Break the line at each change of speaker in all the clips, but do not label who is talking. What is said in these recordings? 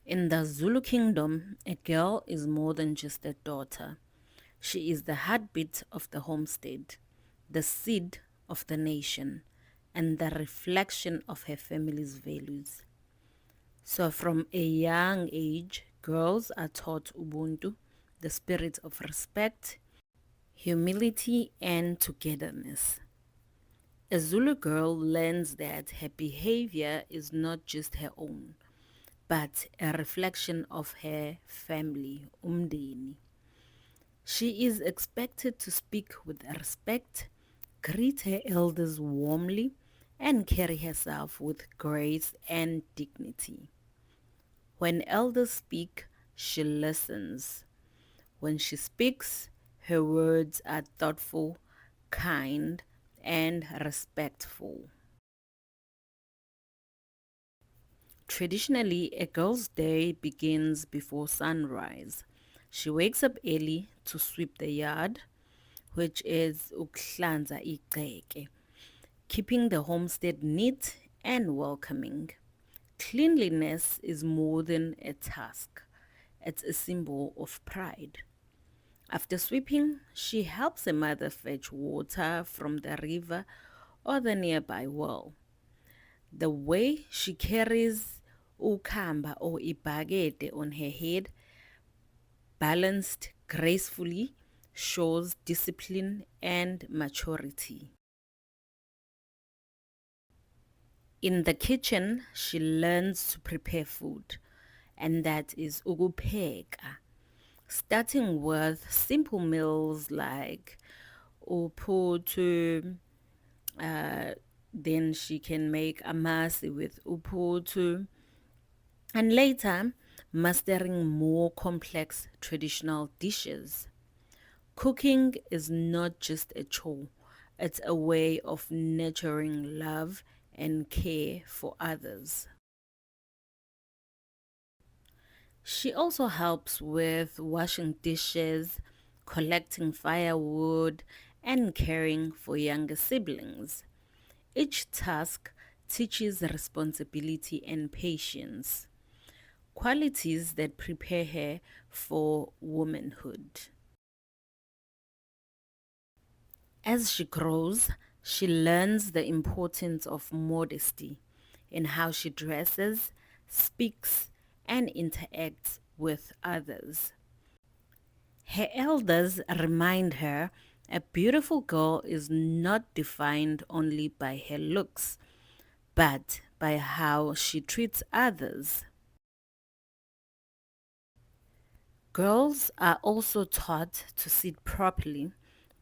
In the Zulu Kingdom, a girl is more than just a daughter. She is the heartbeat of the homestead, the seed of the nation, and the reflection of her family's values. So, from a young age, girls are taught Ubuntu, the spirit of respect, humility, and togetherness. A Zulu girl learns that her behavior is not just her own, but a reflection of her family, umndeni. She is expected to speak with respect, greet her elders warmly, and carry herself with grace and dignity. When elders speak, she listens. When she speaks, her words are thoughtful, kind, and respectful. Traditionally, a girl's day begins before sunrise. She wakes up early to sweep the yard, which is ukuhlanza igceke, keeping the homestead neat and welcoming. Cleanliness is more than a task. It's a symbol of pride. After sweeping, she helps her mother fetch water from the river or the nearby well. The way she carries ukamba or ibagete on her head, balanced gracefully, shows discipline and maturity. In the kitchen, she learns to prepare food, and that is ukupheka, starting with simple meals like uphuthu. Then she can make amasi with uphuthu, and later mastering more complex traditional dishes. Cooking is not just a chore, it's a way of nurturing love and care for others. She also helps with washing dishes, collecting firewood, and caring for younger siblings. Each task teaches responsibility and patience, qualities that prepare her for womanhood. As she grows, she learns the importance of modesty in how she dresses, speaks, and interacts with others. Her elders remind her a beautiful girl is not defined only by her looks, but by how she treats others. Girls are also taught to sit properly,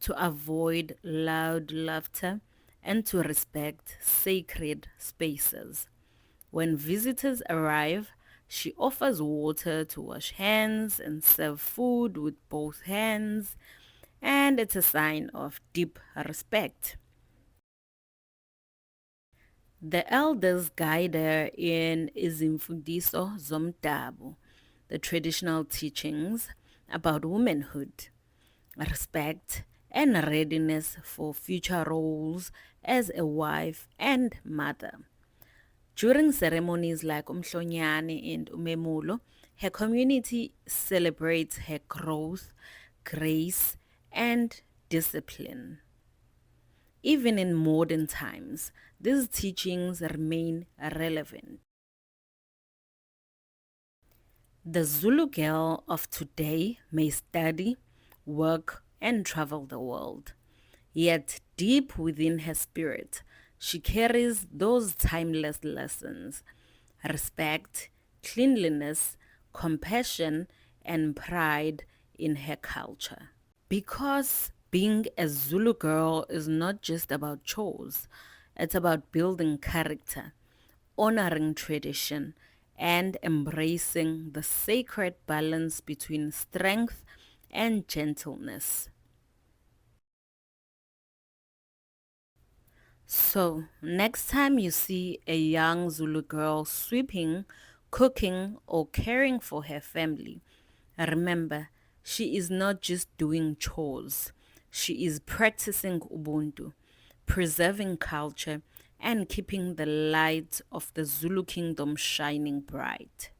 to avoid loud laughter, and to respect sacred spaces. When visitors arrive, she offers water to wash hands and serve food with both hands, and it's a sign of deep respect. The elders guide her in izimfundiso zomdabu, the traditional teachings about womanhood, respect, and readiness for future roles as a wife and mother. During ceremonies like Umhlonyane and Umemulo, her community celebrates her growth, grace, and discipline. Even in modern times, these teachings remain relevant. The Zulu girl of today may study, work, and travel the world. Yet, deep within her spirit, she carries those timeless lessons: respect, cleanliness, compassion, and pride in her culture. Because being a Zulu girl is not just about chores, it's about building character, honoring tradition, and embracing the sacred balance between strength and gentleness. So, next time you see a young Zulu girl sweeping, cooking, or caring for her family, remember, she is not just doing chores. She is practicing Ubuntu, preserving culture, and keeping the light of the Zulu Kingdom shining bright.